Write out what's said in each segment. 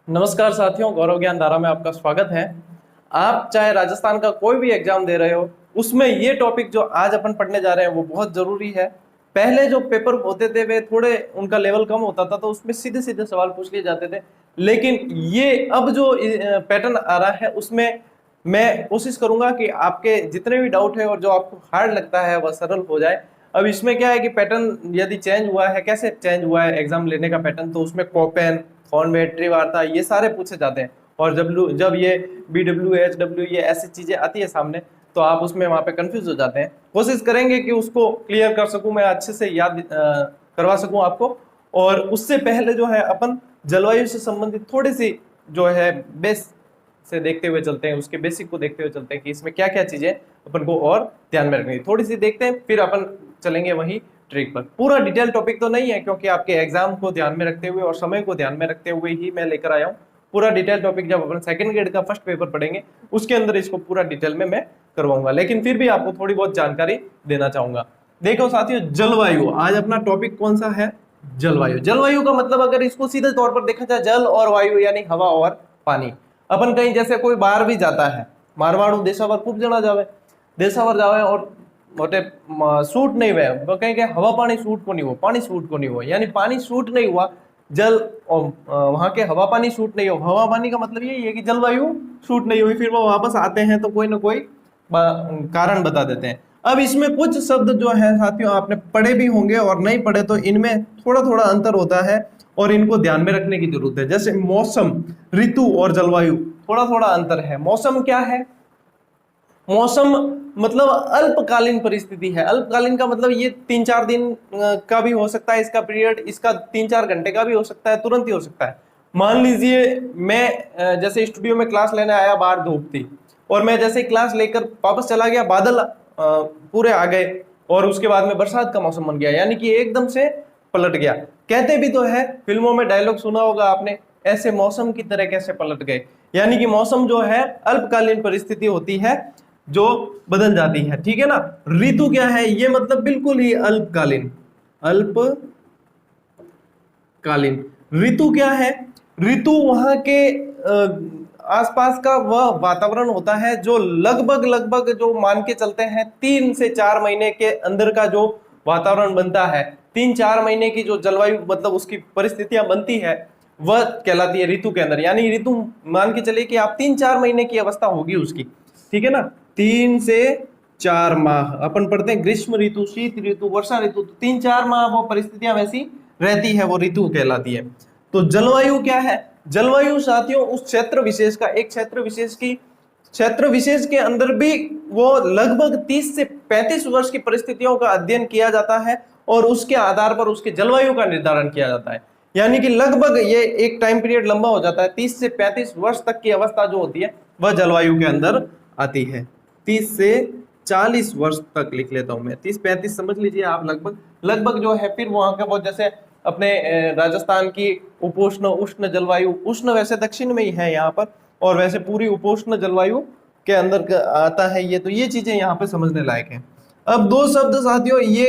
नमस्कार साथियों, गौरव ज्ञान धारा में आपका स्वागत है। आप चाहे राजस्थान का कोई भी एग्जाम दे रहे हो, उसमें ये टॉपिक जो आज अपन पढ़ने जा रहे हैं वो बहुत जरूरी है। पहले जो पेपर होते थे वे थोड़े उनका लेवल कम होता था, तो उसमें सीधे सीधे सवाल पूछ लिए जाते थे। लेकिन ये अब जो पैटर्न आ रहा है उसमें मैं कोशिश करूंगा कि आपके जितने भी डाउट है और जो आपको हार्ड लगता है वह सरल हो जाए। अब इसमें क्या है कि पैटर्न यदि चेंज हुआ है, कैसे चेंज हुआ है एग्जाम लेने का पैटर्न, तो उसमें कॉपेन, फॉर्मेट्री वार्ता, ये सारे पूछे जाते हैं। और जब ये BW HW ये ऐसी चीजें आती है सामने, तो आप उसमें वहां पे कंफ्यूज हो जाते हैं। कोशिश करेंगे कि उसको क्लियर कर सकूं, मैं अच्छे से याद करवा सकूं आपको। और उससे पहले जो है अपन जलवायु से संबंधित थोड़ी सी जो है बेस से देखते हुए चलते हैं, उसके बेसिक को देखते हुए चलते हैं कि इसमें क्या क्या चीजें अपन को और ध्यान में रखनी थोड़ी सी देखते हैं, फिर अपन चलेंगे वही ट्रिक पर। पूरा डिटेल टॉपिक तो नहीं है, क्योंकि आपके एग्जाम को ध्यान में रखते हुए और समय को ध्यान में रखते हुए ही मैं लेकर आया हूँ। पूरा डिटेल टॉपिक जब अपन सेकंड ग्रेड का फर्स्ट पेपर पढ़ेंगे उसके अंदर इसको पूरा डिटेल में मैं करवाऊंगा, लेकिन फिर भी आपको थोड़ी बहुत जानकारी देना चाहूंगा। देखो साथियों, जलवायु आज अपना टॉपिक कौन सा है? जलवायु। जलवायु का मतलब अगर इसको सीधे तौर पर देखा जाए, जल और वायु यानी हवा और पानी। अपन कहीं जैसे कोई बाहर भी जाता है, मारवाड़ू देशावर खूब जना जावे, देशावर जावे और मोटे सूट नहीं हुए, कहीं कहीं हवा पानी सूट को नहीं हुआ, पानी सूट को नहीं हुआ, यानी पानी सूट नहीं हुआ, जल वहां के हवा पानी सूट नहीं हो। हवा पानी का मतलब यही है कि जलवायु सूट नहीं हुई, फिर वो वापस आते हैं तो कोई ना कोई कारण बता देते हैं। अब इसमें कुछ शब्द जो है साथियों आपने पढ़े भी होंगे और नहीं पढ़े, तो इनमें थोड़ा थोड़ा अंतर होता है और इनको ध्यान में रखने की जरूरत है। जैसे मौसम, ऋतु और जलवायु, थोड़ा थोड़ा अंतर है। मौसम क्या है? मौसम मतलब अल्पकालीन परिस्थिति है। अल्पकालीन का मतलब ये 3-4 दिन का भी हो सकता है इसका पीरियड, इसका 3-4 घंटे का भी हो सकता है, तुरंत ही हो सकता है। मान लीजिए मैं जैसे स्टूडियो में क्लास लेने आया, बाहर धूप थी, और मैं जैसे क्लास लेकर वापस चला गया, बादल पूरे आ गए और उसके बाद में बरसात का मौसम बन गया, यानी कि एकदम से पलट गया। कहते भी तो है, फिल्मों में डायलॉग सुना होगा आपने, ऐसे मौसम की तरह कैसे पलट गए। यानी कि मौसम जो है अल्पकालीन परिस्थिति होती है जो बदल जाती है, ठीक है ना। ऋतु क्या है? ये मतलब बिल्कुल ही अल्पकालीन। अल्पकालीन ऋतु क्या है? ऋतु वहां के आसपास का वह वातावरण होता है जो लगभग लगभग जो मान के चलते हैं 3 से 4 महीने के अंदर का जो वातावरण बनता है, 3-4 महीने की जो जलवायु मतलब उसकी परिस्थितियां बनती है, वह कहलाती है ऋतु के अंदर। यानी ऋतु मान के चलिए कि आप 3-4 महीने की अवस्था होगी उसकी, ठीक है ना। 3 से 4 माह अपन पढ़ते हैं, ग्रीष्म ऋतु, शीत ऋतु, वर्षा ऋतु, तो 3-4 माह वो परिस्थितियां वैसी रहती है, वो ऋतु कहलाती है। तो जलवायु क्या है? जलवायु साथियों उस क्षेत्र विशेष का, एक क्षेत्र विशेष के अंदर भी वो लगभग 30 से 35 वर्ष की परिस्थितियों का अध्ययन किया जाता है और उसके आधार पर उसके जलवायु का निर्धारण किया जाता है। यानी कि लगभग ये एक टाइम पीरियड लंबा हो जाता है, 30 से 35 वर्ष तक की अवस्था जो होती है वह जलवायु के अंदर आती है। 30 से 40 वर्ष तक लिख लेता हूं मैं, 30-35 समझ लीजिए आप, लगभग लगभग जो है। फिर वहां का वो जैसे अपने राजस्थान की उपोष्ण उष्ण जलवायु, उष्ण वैसे दक्षिण में ही है यहाँ पर, और वैसे पूरी उपोष्ण जलवायु के अंदर आता है ये, तो ये चीजें यहाँ पे समझने लायक है। अब दो शब्द साथियों ये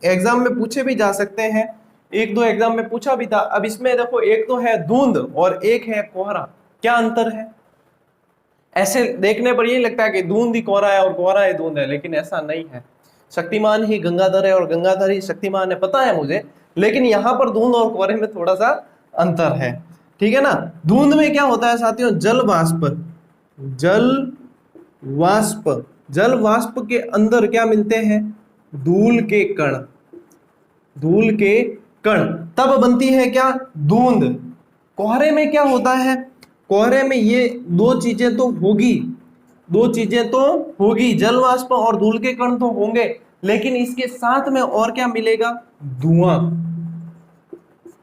एग्जाम में पूछे भी जा सकते हैं, एक दो एग्जाम में पूछा भी था। अब इसमें देखो, एक तो है धुंध और एक है कोहरा। क्या अंतर है? ऐसे देखने पर यही लगता है कि धुंध ही कोहरा है और कोहरा ही धुंध है, लेकिन ऐसा नहीं है। शक्तिमान ही गंगाधर है और गंगाधर ही शक्तिमान है, पता है मुझे, लेकिन यहाँ पर धुंध और कोहरे में थोड़ा सा अंतर है, ठीक है ना। धुंध में क्या होता है साथियों? जल वाष्प, जल वाष्प, जल वाष्प के अंदर क्या मिलते हैं? धूल के कण, धूल के कण, तब बनती है क्या? धुंध। कोहरे में क्या होता है? कोहरे में ये दो चीजें तो होगी, दो चीजें तो होगी, जल वाष्प और धूल के कण तो होंगे, लेकिन इसके साथ में और क्या मिलेगा? धुआं।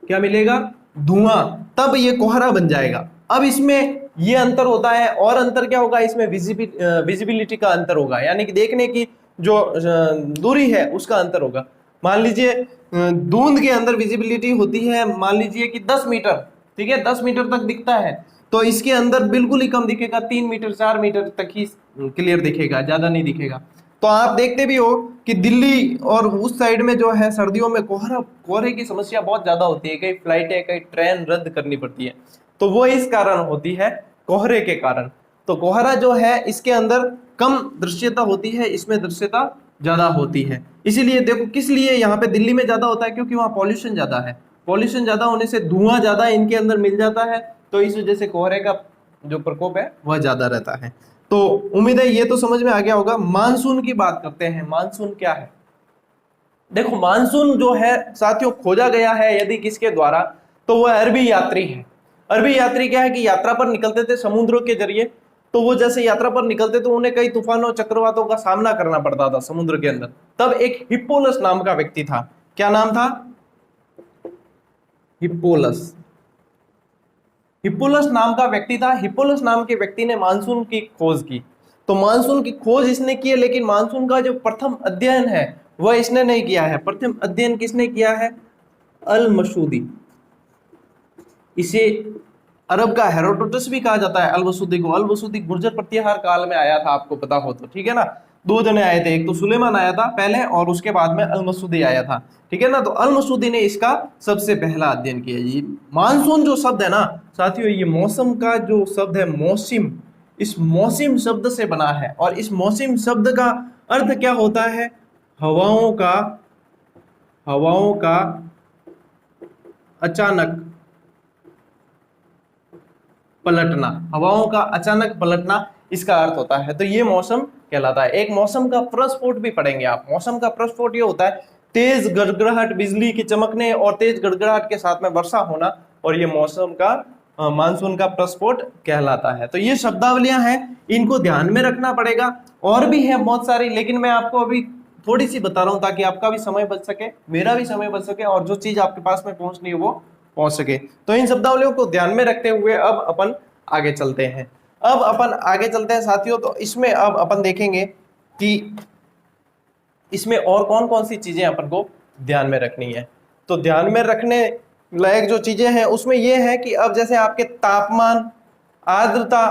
क्या मिलेगा? धुआं। तब ये कोहरा बन जाएगा। अब इसमें ये अंतर होता है, और अंतर क्या होगा इसमें? विजिबिलिटी का अंतर होगा, यानी कि देखने की जो दूरी है उसका अंतर होगा। मान लीजिए धुंध के अंदर विजिबिलिटी होती है, मान लीजिए कि 10 मीटर, ठीक है, 10 मीटर तक दिखता है, तो इसके अंदर बिल्कुल ही कम दिखेगा, 3 मीटर 4 मीटर तक ही क्लियर दिखेगा, ज्यादा नहीं दिखेगा। तो आप देखते भी हो कि दिल्ली और उस साइड में जो है सर्दियों में कोहरे की समस्या बहुत ज्यादा होती है, कई फ्लाइटें कई ट्रेन रद्द करनी पड़ती है, तो वो इस कारण होती है, कोहरे के कारण। तो कोहरा जो है इसके अंदर कम दृश्यता होती है, इसमें दृश्यता ज्यादा होती है। इसीलिए देखो किस लिए यहाँ पे दिल्ली में ज्यादा होता है, क्योंकि वहाँ पॉल्यूशन ज्यादा है, पॉल्यूशन ज्यादा होने से धुआं ज्यादा इनके अंदर मिल जाता है, तो इस वजह से कोहरे का जो प्रकोप है वह ज्यादा रहता है। तो उम्मीद है ये तो समझ में आ गया होगा। मानसून की बात करते हैं, मानसून क्या है। देखो मानसून जो है साथियों खोजा गया है यदि किसके द्वारा, तो वह अरबी यात्री है। अरबी यात्री क्या है कि यात्रा पर निकलते थे समुद्रों के जरिए, तो वो जैसे यात्रा पर निकलते तो उन्हें कई तूफानों चक्रवातों का सामना करना पड़ता था समुद्र के अंदर। तब एक हिप्पोलस नाम का व्यक्ति था, क्या नाम था, हिप्पोलस। हिप्पोलस नाम का व्यक्ति था, हिप्पोलस नाम के व्यक्ति ने मानसून की खोज की। तो मानसून की खोज इसने की है, लेकिन मानसून का जो प्रथम अध्ययन है वह इसने नहीं किया है। प्रथम अध्ययन किसने किया है, अल मसूदी। इसे अरब का हेरोडोटस भी कहा जाता है, अल मसूदी को। अल मसूदी गुर्जर प्रत्याहार काल में आया था, आपको पता हो तो, ठीक है ना। दो जने आए थे, एक तो सुलेमान आया था पहले और उसके बाद में अल मसूदी आया था, ठीक है ना। तो अल मसूदी ने इसका सबसे पहला अध्ययन किया। ये मानसून जो शब्द है ना साथियों, ये मौसम का जो शब्द है, मौसिम, इस मौसिम शब्द से बना है। और इस मौसिम शब्द का अर्थ क्या होता है, हवाओं का अचानक पलटना, हवाओं का अचानक पलटना इसका अर्थ होता है। तो ये मौसम कहलाता है। एक मौसम का प्रस्फोट भी पढ़ेंगे आप। मौसम का प्रस्फोट ये होता है तेज गड़गड़ाहट, बिजली की चमकने और तेज गड़गड़ाहट के साथ में वर्षा होना, और ये मौसम का मानसून का प्रस्फोट कहलाता है। तो ये शब्दावलियां हैं, इनको ध्यान में रखना पड़ेगा। और भी है बहुत सारी, लेकिन मैं आपको अभी थोड़ी सी बता रहा हूं ताकि आपका भी समय बच सके, मेरा भी समय बच सके, और जो चीज आपके पास में पहुंचनी है वो पहुंच सके। तो इन शब्दावलियों को ध्यान में रखते हुए अब अपन आगे चलते हैं। अब अपन आगे चलते हैं साथियों। तो इसमें अब अपन देखेंगे कि इसमें और कौन कौन सी चीजें अपन को ध्यान में रखनी है। तो ध्यान में रखने लायक जो चीजें हैं उसमें यह है कि अब जैसे आपके तापमान, आर्द्रता,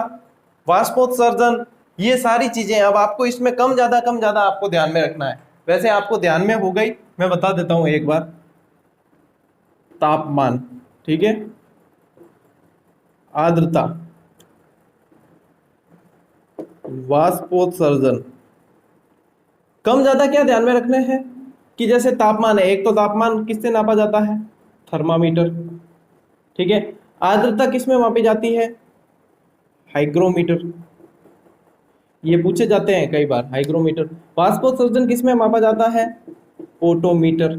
वाष्पोत्सर्जन, ये सारी चीजें अब आपको इसमें कम ज्यादा आपको ध्यान में रखना है। वैसे आपको ध्यान में हो गई, मैं बता देता हूं एक बार। तापमान, ठीक है, आर्द्रता, वाष्पोत्सर्जन, कम ज्यादा क्या ध्यान में रखने हैं कि जैसे तापमान है, एक तो तापमान किससे नापा जाता है, थर्मामीटर, ठीक है। आर्द्रता किसमें मापी जाती है, हाइग्रोमीटर, ये पूछे जाते हैं कई बार, हाइग्रोमीटर। वाष्पोत्सर्जन किसमें मापा जाता है, ओटोमीटर,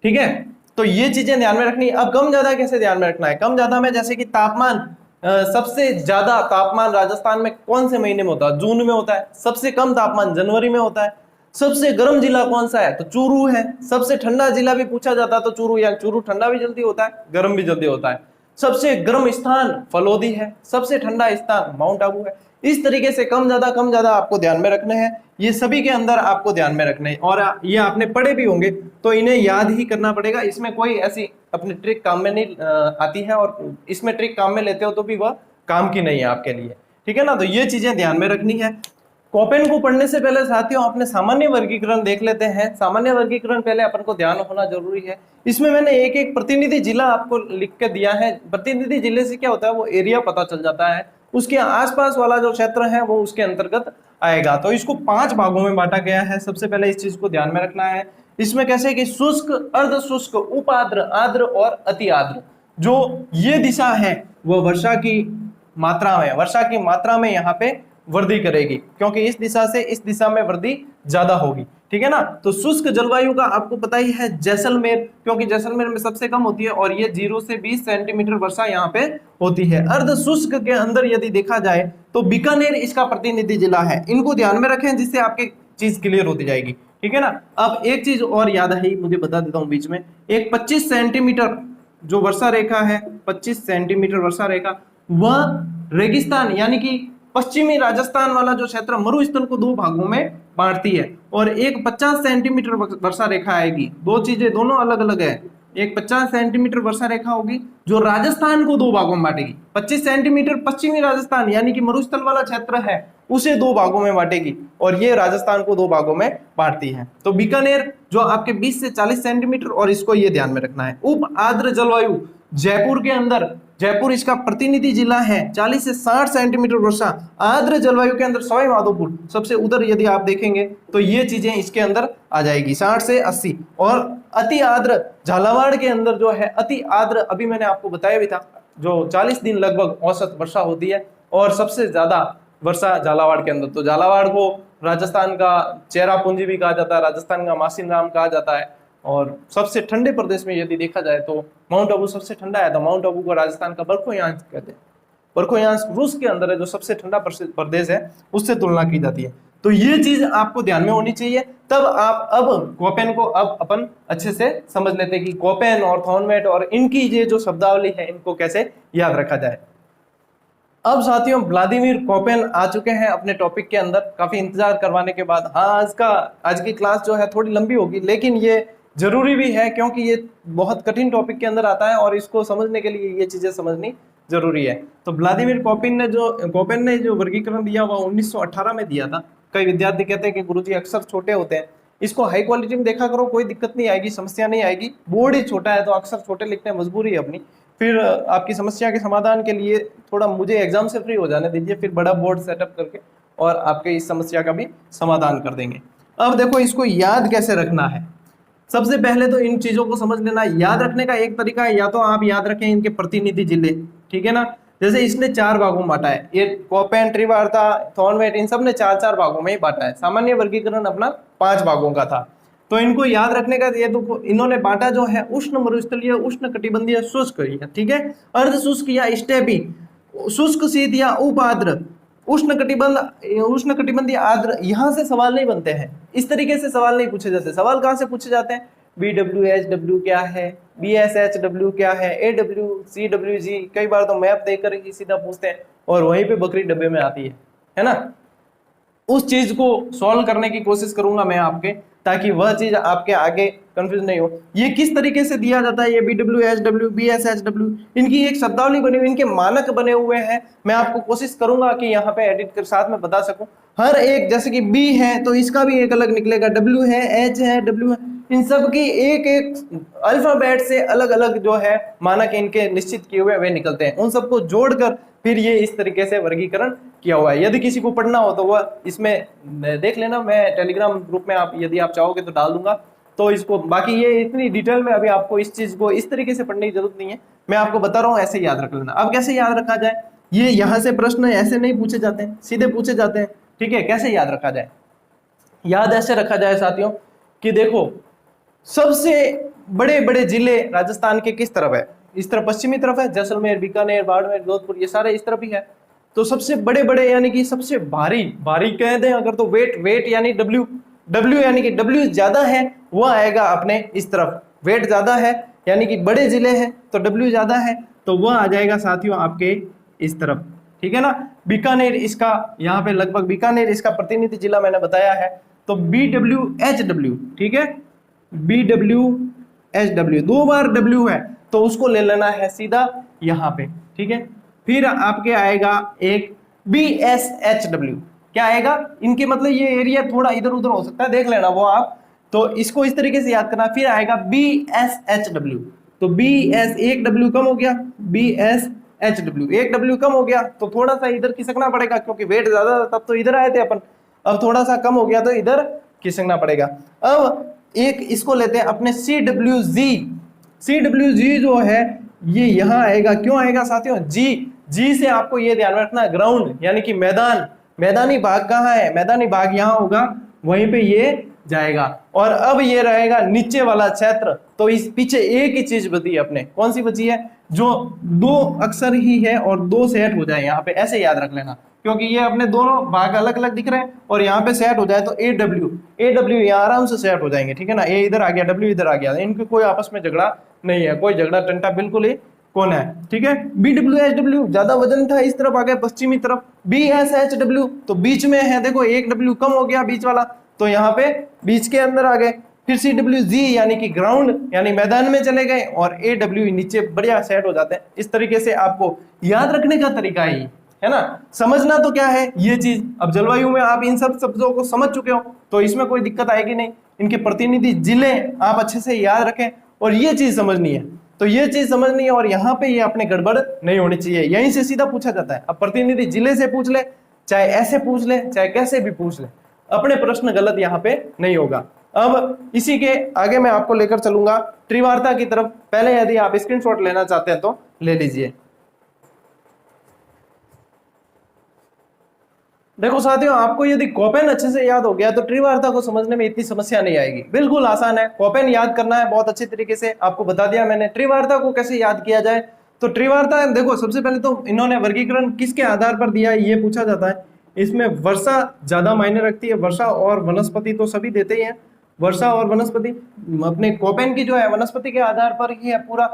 ठीक है। तो ये चीजें ध्यान में रखनी। अब कम ज्यादा कैसे ध्यान में रखना है, कम ज्यादा में जैसे कि तापमान, सबसे ज्यादा तापमान राजस्थान में कौन से महीने में होता है, जून में होता है। सबसे कम तापमान जनवरी में होता है। सबसे गर्म जिला कौन सा है, तो चूरू है। सबसे ठंडा जिला भी पूछा जाता है तो चूरू, या चूरू ठंडा भी जल्दी होता है, गर्म भी जल्दी होता है। सबसे गर्म स्थान फलोदी है, सबसे ठंडा स्थान माउंट आबू है। इस तरीके से कम ज्यादा आपको ध्यान में रखने हैं। ये सभी के अंदर आपको ध्यान में रखने हैं, और ये आपने पढ़े भी होंगे तो इन्हें याद ही करना पड़ेगा। इसमें कोई ऐसी अपनी ट्रिक काम में नहीं आती है, और इसमें ट्रिक काम में लेते हो तो भी वह काम की नहीं है आपके लिए, ठीक है ना। तो ये चीजें ध्यान में रखनी है। कोपेन को पढ़ने से पहले साथियों अपने सामान्य वर्गीकरण देख लेते हैं। सामान्य वर्गीकरण पहले अपन को ध्यान होना जरूरी है। इसमें मैंने एक एक प्रतिनिधि जिला आपको लिख के दिया है। प्रतिनिधि जिले से क्या होता है, वो एरिया पता चल जाता है, उसके आसपास वाला जो क्षेत्र है वो उसके अंतर्गत आएगा। तो इसको 5 भागों में बांटा गया है। सबसे पहले इस चीज को ध्यान में रखना है। इसमें कैसे कि शुष्क, अर्ध शुष्क, उपाद्र, आद्र और अति आद्र, जो ये दिशा है वो वर्षा की मात्रा में यहाँ पे वृद्धि करेगी, क्योंकि इस दिशा से इस दिशा में वृद्धि ज्यादा होगी, ठीक है ना। तो शुष्क जलवायु का आपको पता ही है जैसलमेर, क्योंकि जैसलमेर में सबसे कम होती है, और ये 0 से 20 सेंटीमीटर वर्षा यहाँ पे होती है। अर्ध शुष्क के अंदर यदि देखा जाए तो बीकानेर इसका प्रतिनिधि जिला है। इनको ध्यान में रखें जिससे आपकी चीज क्लियर होती जाएगी, ठीक है ना। अब एक चीज और याद है, मुझे बता देता हूँ बीच में, एक 25 सेंटीमीटर जो वर्षा रेखा है, 25 सेंटीमीटर वर्षा रेखा, वह रेगिस्तान यानी कि पश्चिमी राजस्थान वाला जो क्षेत्र मरुस्थल को 2 भागों में बांटती है। और एक 50 सेंटीमीटर वर्षा रेखा आएगी। दो चीजें दोनों अलग अलग है। एक 50 सेंटीमीटर वर्षा रेखा होगी जो राजस्थान को 2 भागों में बांटेगी। 25 सेंटीमीटर पश्चिमी राजस्थान यानी कि मरुस्थल वाला क्षेत्र है, उसे 2 भागों में बांटेगी और ये राजस्थान को 2 भागों में बांटती है। तो बीकानेर जो आपके 20 से 40 सेंटीमीटर, और इसको ये ध्यान में रखना है। उप आर्द्र जलवायु जयपुर के अंदर, जयपुर इसका प्रतिनिधि जिला है, 40 से 60 सेंटीमीटर वर्षा। आर्द्र जलवायु के अंदर सवाई माधोपुर सबसे उधर यदि आप देखेंगे तो ये चीजें इसके अंदर आ जाएगी 60 से 80। और अति आर्द्र झालावाड़ के अंदर जो है अति आर्द्र, अभी मैंने आपको बताया भी था, जो 40 दिन लगभग औसत वर्षा होती है और सबसे ज्यादा वर्षा झालावाड़ के अंदर। तो झालावाड़ को राजस्थान का चेरापूंजी भी कहा जाता है, राजस्थान का मासिन राम कहा जाता है। और सबसे ठंडे प्रदेश में यदि देखा जाए तो माउंट आबू सबसे ठंडा है, तो माउंट आबू को राजस्थान का बर्फोयांश कहते हैं। बर्फोयांश रूस के अंदर है, जो सबसे ठंडा प्रदेश है, उससे तुलना की जाती है। तो ये चीज आपको ध्यान में होनी चाहिए, तब आप अब कोपेन को अब अपन अच्छे से समझ लेते हैं कि कोपेन और थॉर्नमेट और इनकी ये जो शब्दावली है इनको कैसे याद रखा जाए। अब साथियों व्लादिमीर कोपेन आ चुके हैं अपने टॉपिक के अंदर, काफी इंतजार करवाने के बाद। हाँ, आज की क्लास जो है थोड़ी लंबी होगी, लेकिन ये जरूरी भी है क्योंकि ये बहुत कठिन टॉपिक के अंदर आता है और इसको समझने के लिए ये चीजें समझनी जरूरी है। तो व्लादिमीर कोपेन ने जो वर्गीकरण दिया वो 1918 में दिया था। कई विद्यार्थी कहते हैं कि गुरुजी अक्सर छोटे होते हैं, इसको हाई क्वालिटी में देखा करो, कोई दिक्कत नहीं आएगी, समस्या नहीं आएगी। बोर्ड ही छोटा है तो अक्सर छोटे लिखने में मजबूरी है अपनी। फिर आपकी समस्या के समाधान के लिए थोड़ा मुझे एग्जाम से फ्री हो जाने दीजिए, फिर बड़ा बोर्ड सेटअप करके और आपके इस समस्या का भी समाधान कर देंगे। अब देखो इसको याद कैसे रखना है। सबसे पहले तो इन चीजों को समझ लेना। याद रखने का एक तरीका है, या तो आप याद रखें इनके प्रतिनिधि जिले, ठीक है ना। जैसे इसने 4 भागों में बांटा है, ये कोपेन, त्रिवार्ता, थॉर्नमेट, इन सब ने 4-4 भागों में ही बांटा है। सामान्य वर्गीकरण अपना 5 भागों का था। तो इनको याद रखने का ये तो इन्होंने बांटा जो है उष्ण मरुस्थलीय, उष्ण कटिबंधीय, शुष्क, ठीक है, अर्ध शुष्क या स्टेपी, शुष्क शीत या उपाद्र, उष्ण कटिबंधीय आर्द्र। यहाँ से सवाल नहीं बनते हैं, इस तरीके से सवाल नहीं पूछे जाते। सवाल कहाँ से पूछे जाते हैं? BWHW क्या है, BSHW क्या है, AW, CWG, कई बार तो मैप देकर ही सीधा पूछते हैं और वहीं पे बकरी डब्बे में आती है ना। उस चीज को सॉल्व करने की कोशिश करूंगा मैं आपके, ताकि वह चीज आपके आगे कंफ्यूज नहीं हो। ये किस तरीके से दिया जाता है, ये BWHW, BSHW, इनकी एक शब्दावली बनी हुई, इनके मानक बने हुए हैं। मैं आपको कोशिश करूंगा कि यहाँ पे एडिट कर साथ में बता सकूं। हर एक, जैसे कि B है तो इसका भी एक अलग निकलेगा, W है, H है, W है, इन सब की एक एक अल्फाबेट से अलग अलग जो है मानक इनके निश्चित किए हुए वे निकलते हैं। उन सबको जोड़कर फिर ये इस तरीके से वर्गीकरण किया हुआ है। यदि किसी को पढ़ना हो तो वह इसमें देख लेना, मैं टेलीग्राम ग्रुप में आप यदि आप चाहोगे तो डाल दूंगा। तो इसको बाकी ये इतनी डिटेल में अभी आपको इस चीज को इस तरीके से पढ़ने की जरूरत नहीं है, मैं आपको बता रहा हूँ, ऐसे याद रख लेना। अब कैसे याद रखा जाए, ये यहाँ से प्रश्न ऐसे नहीं पूछे जाते हैं, सीधे पूछे जाते हैं, ठीक है। कैसे याद रखा जाए? याद ऐसे रखा जाए साथियों कि देखो सबसे बड़े बड़े जिले राजस्थान के किस तरफ है? इस तरफ पश्चिमी तरफ है, जैसलमेर, बीकानेर, बाड़मेर, जोधपुर, ये सारे इस तरफ ही है। तो सबसे बड़े बड़े यानी कि सबसे भारी कह दें अगर, तो वेट यानी W यानी कि W ज्यादा है वो आएगा अपने इस तरफ। वेट ज्यादा है यानी कि बड़े जिले हैं तो W ज्यादा है, तो वह आ जाएगा साथियों आपके इस तरफ, ठीक है ना। बीकानेर इसका, यहाँ पे लगभग बीकानेर इसका प्रतिनिधि जिला मैंने बताया है। तो BWHW, ठीक है, BWHW, 2 बार W है तो उसको ले लेना है सीधा यहाँ पे, ठीक है। फिर आपके आएगा एक BSHW, क्या आएगा? इनके मतलब ये एरिया थोड़ा इधर उधर हो सकता है, देख लेना वो आप, तो इसको इस तरीके से याद करना। फिर आएगा BSHW, तो BS, एक W कम हो गया, BSHW, एक W कम हो गया तो थोड़ा सा इधर खिसकना पड़ेगा क्योंकि वेट ज्यादा था, तब तो इधर आए थे अपन, अब थोड़ा सा कम हो गया तो इधर खिसकना पड़ेगा। अब एक इसको लेते हैं अपने CWG जो है ये यहाँ आएगा। क्यों आएगा साथियों? जी से आपको ये ध्यान रखना है, ग्राउंड यानी कि मैदान, मैदानी भाग कहाँ है? मैदानी भाग यहाँ होगा, वहीं पे ये जाएगा। और अब ये रहेगा नीचे वाला क्षेत्र, तो इस पीछे एक ही चीज बची है अपने, कौन सी बची है? जो 2 अक्षर ही है और 2 सेट हो जाए यहाँ पे, ऐसे याद रख लेना, क्योंकि ये अपने दोनों भाग अलग अलग दिख रहे हैं और यहाँ पे सेट हो जाए तो AW यहाँ आराम से सेट हो जाएंगे, ठीक है ना। A इधर आ गया, W इधर आ गया, इनके कोई आपस में झगड़ा नहीं है, कोई झगड़ा टंटा बिल्कुल ही कौन है, ठीक है। BWHW ज्यादा वजन था, इस तरफ आ गया पश्चिमी तरफ। BSHW तो बीच में है, देखो एक W कम हो गया बीच वाला, तो यहाँ पे बीच के अंदर आ गए। फिर CWG यानी कि ग्राउंड यानी मैदान में चले गए, और AW नीचे बढ़िया सेट हो जाते हैं। इस तरीके से आपको याद रखने का तरीका ही है ना। समझना तो क्या है ये चीज, अब जलवायु में आप इन सब शब्दों को समझ चुके हो तो इसमें कोई दिक्कत आएगी नहीं। इनके प्रतिनिधि जिले आप अच्छे से याद रखें और ये चीज समझनी है, तो ये चीज समझनी है और यहाँ पे ये अपने गड़बड़ नहीं होनी चाहिए, यहीं से सीधा पूछा जाता है। अब प्रतिनिधि जिले से पूछ ले, चाहे ऐसे पूछ ले, चाहे कैसे भी पूछ ले, अपने प्रश्न गलत यहाँ पे नहीं होगा। अब इसी के आगे मैं आपको लेकर चलूंगा त्रिवार्ता की तरफ। पहले यदि आप स्क्रीनशॉट लेना चाहते हैं तो ले लीजिए। देखो साथियों, आपको यदि कोपेन अच्छे से याद हो गया तो त्रिवार्ता को समझने में इतनी समस्या नहीं आएगी, बिल्कुल आसान है। कोपेन याद करना है बहुत अच्छे तरीके से, आपको बता दिया मैंने। त्रिवार्ता को कैसे याद किया जाए, तो त्रिवार्ता देखो सबसे पहले तो इन्होंने वर्गीकरण किसके आधार पर दिया है ये पूछा जाता है। इसमें वर्षा ज्यादा मायने रखती है, वर्षा और वनस्पति तो सभी देते ही हैं, वर्षा और वनस्पति अपने कोपेन की जो है वनस्पति के आधार पर ही है पूरा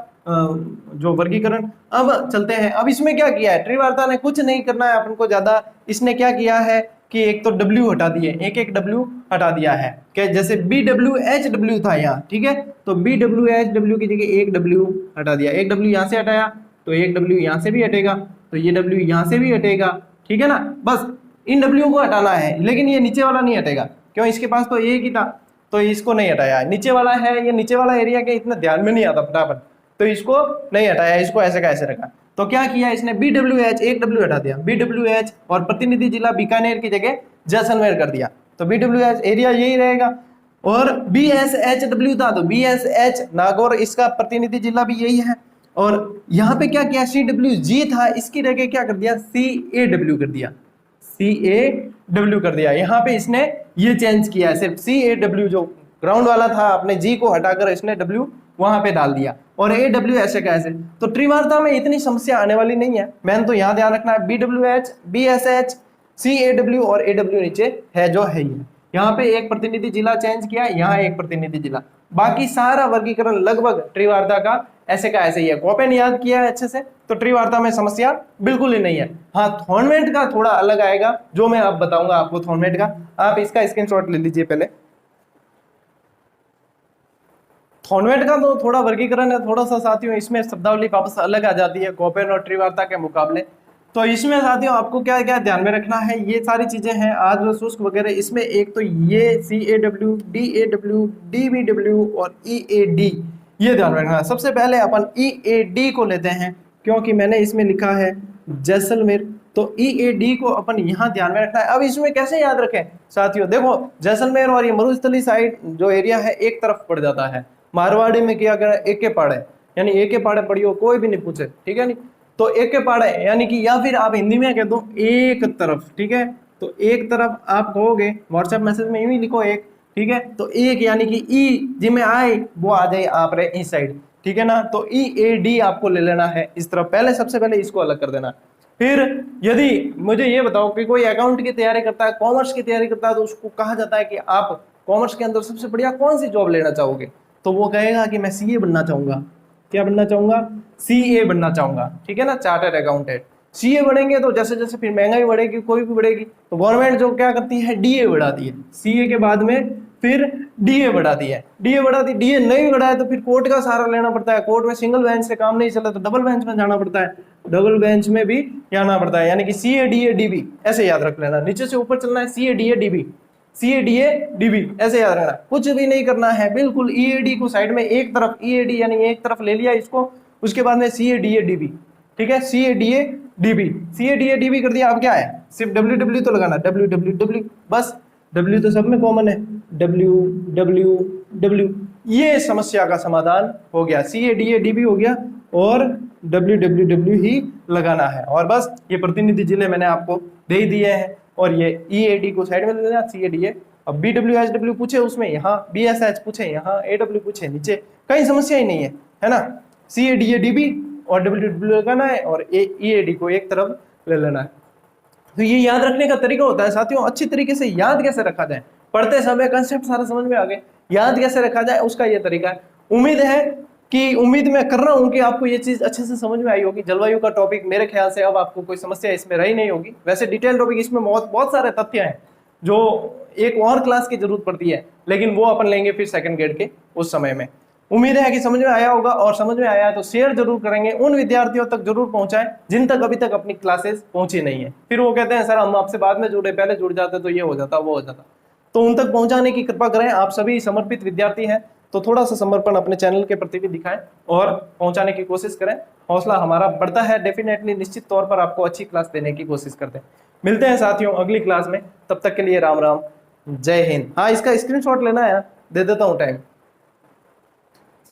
जो वर्गीकरण। अब चलते हैं, अब इसमें क्या किया है त्रिवार्ता ने, कुछ नहीं करना है अपन को ज्यादा। इसने क्या किया है कि एक तो W हटा दिए, एक एक W हटा दिया है, कि जैसे BWHW था यहाँ, ठीक है, तो BWHW की जगह एक W हटा दिया, एक W यहाँ से हटाया तो एक W यहाँ से भी हटेगा, तो ये W यहाँ से भी हटेगा, ठीक है ना। बस इन W को हटाना है, लेकिन ये नीचे वाला नहीं हटेगा, क्यों, इसके पास तो एक ही था तो इसको नहीं हटाया। नीचे वाला है, ये नीचे वाला एरिया के इतना ध्यान में नहीं आता फटाफट, तो इसको नहीं हटाया, इसको ऐसे का ऐसे रखा। तो क्या किया इसने, BWH एक W हटा दिया, BWH और प्रतिनिधि जिला बीकानेर की जगह जैसलमेर कर दिया, तो BWH एरिया यही रहेगा। और BSHW था तो BSH नागौर, इसका प्रतिनिधि जिला भी यही है। और यहाँ पे क्या किया, CWG था, इसकी जगह क्या कर दिया, CAW कर दिया, CAW कर दिया। यहाँ पे इसने ये चेंज किया है, सिर्फ CAW जो ग्राउंड वाला था अपने G को हटाकर इसने W वहां पे डाल दिया, और AW ऐसे का ऐसे। तो त्रिवार्ता में इतनी समस्या आने वाली नहीं है, मैंने तो यहाँ ध्यान रखना है BWH BSH CAW और AW नीचे है जो है ही। यहाँ पे एक प्रतिनिधि जिला चेंज किया, यहाँ एक प्रतिनिधि जिला, बाकी सारा वर्गीकरण लगभग त्रिवार्ता का ऐसे का ऐसे ही है। कोपेन याद किया है अच्छे से तो त्रिवार्ता में समस्या बिल्कुल ही नहीं है। हाँ, थॉर्नमेट का थोड़ा अलग आएगा, जो मैं अब बताऊंगा आपको थॉर्नमेट का, आप इसका स्क्रीनशॉट ले लीजिए पहले। थॉर्नमेट का तो थोड़ा वर्गीकरण है थोड़ा सा साथियों, इसमें शब्दावली वापस अलग आ जाती है कोपेन और त्रिवार्ता के मुकाबले। तो इसमें साथियों आपको क्या क्या ध्यान में रखना है, ये सारी चीजें हैं आज शुष्क वगैरह। इसमें एक तो ये CAW DAW DBW और EAD, ये ध्यान रखना है। सबसे पहले अपन EAD को लेते हैं, क्योंकि मैंने इसमें लिखा है जैसलमेर, तो EAD को अपन यहाँ ध्यान में रखना है। अब इसमें कैसे याद रखें साथियों, देखो जैसलमेर और ये मरुस्थली साइड जो एरिया है एक तरफ पड़ जाता है। मारवाड़ी में क्या करें, एक के पाड़े, यानी एक के पाड़े पढ़ियो, कोई भी नहीं पूछे, ठीक है नहीं, तो एक के पाड़े यानी कि, या फिर आप हिंदी में कह दो एक तरफ, ठीक है, तो एक तरफ आप कहोगे व्हाट्सएप मैसेज में यूं ही लिखो एक, ठीक है, तो एक यानी कि ई जिसमें आए वो आ जाए आप रहे इस साइड, ठीक है ना। तो EAD आपको ले लेना है इस तरफ, पहले सबसे पहले इसको अलग कर देना। फिर यदि मुझे ये बताओ कि कोई अकाउंट की तैयारी करता है, कॉमर्स की तैयारी करता है, तो उसको कहा जाता है कि आप कॉमर्स के अंदर सबसे बढ़िया कौन सी जॉब लेना चाहोगे, तो वो कहेगा कि मैं CA बनना चाहूंगा। क्या बनना चाहूंगा, CA बनना चाहूंगा, ठीक है ना, चार्टर्ड अकाउंटेंट। CA बढ़ेंगे तो जैसे जैसे फिर महंगाई बढ़ेगी, कोई भी बढ़ेगी, तो गवर्नमेंट जो क्या करती है DA बढ़ाती है, CA के बाद में फिर DA बढ़ाती है, DA बढ़ाती, DA नहीं बढ़ाए तो फिर कोर्ट का सहारा लेना पड़ता है, कोर्ट में सिंगल बेंच से काम नहीं चला तो डबल बेंच में जाना पड़ता है, डबल बेंच में भी जाना पड़ता है, यानी कि CA DA DB ऐसे याद रख लेना, नीचे से ऊपर चलना है, CA DA DB CA DA DB ऐसे याद रखना, कुछ भी नहीं करना है बिल्कुल। EAD को साइड में एक तरफ, EAD यानी एक तरफ ले लिया इसको, उसके बाद में CA DA DB, ठीक है, CA DA DB कर दिया। अब क्या है, सिर्फ WW तो लगाना, WWW बस, W तो सब में कॉमन है, WWW, ये समस्या का समाधान हो गया, CA DA DB हो गया और WWW ही लगाना है, और बस ये प्रतिनिधि जिले मैंने आपको दे ही दिए हैं, और ये EAD को साइड में ले लेना, CA DA। अब BWHW पूछे उसमें यहाँ, BSH पूछे यहाँ, AW पूछे नीचे, कहीं समस्या ही नहीं है ना। CA DA DB और WW लगाना है और EAD को एक तरफ ले लेना है। तो ये याद रखने का तरीका होता है साथियों, अच्छी तरीके से याद कैसे रखा जाए, पढ़ते समय कंसेप्ट सारा समझ में आ गए, याद कैसे रखा जाए उसका ये तरीका है। उम्मीद मैं कर रहा हूँ कि आपको ये चीज अच्छे से समझ में आई होगी। जलवायु का टॉपिक मेरे ख्याल से अब आपको कोई समस्या इसमें रही नहीं होगी। वैसे डिटेल टॉपिक इसमें बहुत सारे तथ्य हैं जो एक और क्लास की जरूरत पड़ती है, लेकिन वो अपन लेंगे फिर सेकंड ग्रेड के उस समय में। उम्मीद है कि समझ में आया होगा, और समझ में आया है तो शेयर जरूर करेंगे, उन विद्यार्थियों तक जरूर पहुंचाएं जिन तक अभी तक अपनी क्लासेस पहुंची नहीं है। फिर वो कहते हैं सर हम आपसे बाद में जुड़े, पहले जुड़ जाते तो ये हो जाता वो हो जाता। तो उन तक पहुंचाने की कृपा करें। आप सभी समर्पित विद्यार्थी हैं तो थोड़ा सा समर्पण अपने चैनल के प्रति भी दिखाएं और पहुंचाने की कोशिश करें। हौसला हमारा बढ़ता है, डेफिनेटली निश्चित तौर पर आपको अच्छी क्लास देने की कोशिश करते हैं। मिलते हैं साथियों अगली क्लास में, तब तक के लिए राम राम, जय हिंद। हाँ, इसका स्क्रीनशॉट लेना है, दे देता हूं टाइम।